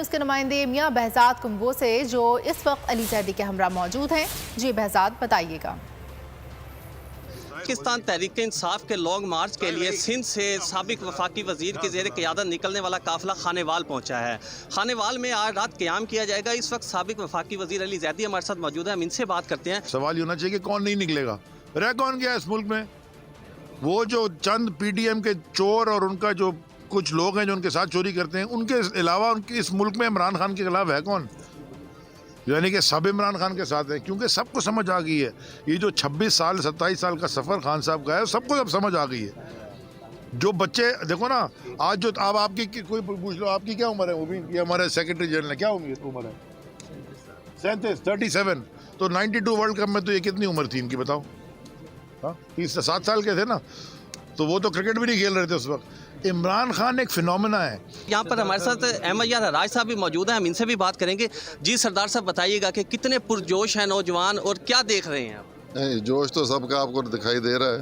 News के नुमाइंदे मियां बहजाद कुंबो से जो इस वक्त अली जैदी के हमरा मौजूद हैं। जी बहजाद, बताइएगा। पाकिस्तान तहरीक इंसाफ के लॉन्ग मार्च के लिए सिंध से साबिक वफाकी वजीर की जेर क़यादत निकलने वाला काफिला खानेवाल पहुंचा है। खानेवाल में आज रात क़याम किया जाएगा। इस वक्त साबिक वफाकी वजीर अली जैदी हमारे साथ मौजूद है, हम इनसे बात करते हैं। सवाल ये होना चाहिए कि कौन नहीं निकलेगा, रह कौन गया इस मुल्क में? वो जो चंद पीडीएम के चोर और उनका जो कुछ लोग हैं जो उनके साथ चोरी करते हैं, उनके अलावा उनके इस मुल्क में इमरान खान के खिलाफ है कौन? यानी कि सब इमरान खान के साथ है, क्योंकि सबको समझ आ गई है ये जो 26 साल 27 साल का सफ़र खान साहब का है, सबको अब समझ आ गई है। जो बच्चे देखो ना, आज जो अब आपकी कोई पूछ लो आपकी क्या उम्र है? वो भी ये हमारे सेक्रेटरी जनरल है, क्या उम्र है? 37 तो 92 वर्ल्ड कप में तो ये कितनी उम्र थी इनकी बताओ? हाँ 7 साल के थे ना, तो वो तो क्रिकेट भी नहीं खेल रहे थे उस वक्त। इमरान खान एक फिनोमेना है। यहाँ पर हमारे साथ अहमद राज साहब भी मौजूद हैं, हम इनसे भी बात करेंगे। जी सरदार साहब, बताइएगा कि कितने पुरजोश हैं नौजवान और क्या देख रहे हैं आप? नहीं, जोश तो सबका आपको दिखाई दे रहा है,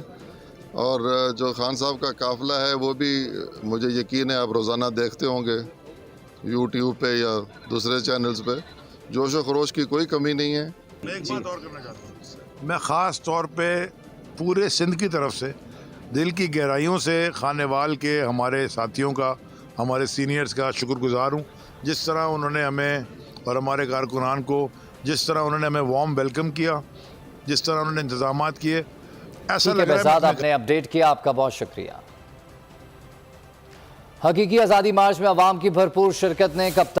और जो खान साहब का काफिला है वो भी मुझे यकीन है आप रोज़ाना देखते होंगे यूट्यूब पे या दूसरे चैनल्स पे। जोश व खरोश की कोई कमी नहीं है। मैं एक बात और करना चाहता हूँ, मैं ख़ास तौर पे पूरे सिंध की तरफ से दिल की गहराइयों से खानेवाल के हमारे साथियों का, हमारे सीनियर्स का शुक्रगुजार हूँ। जिस तरह उन्होंने हमें और हमारे कारकुनान को, जिस तरह उन्होंने हमें वार्म वेलकम किया, जिस तरह उन्होंने इंतजामात किए, ऐसा लग रहा है। आपने अपडेट किया, आपका बहुत शुक्रिया। हकीकी आज़ादी मार्च में अवाम की भरपूर शिरकत ने कप्तान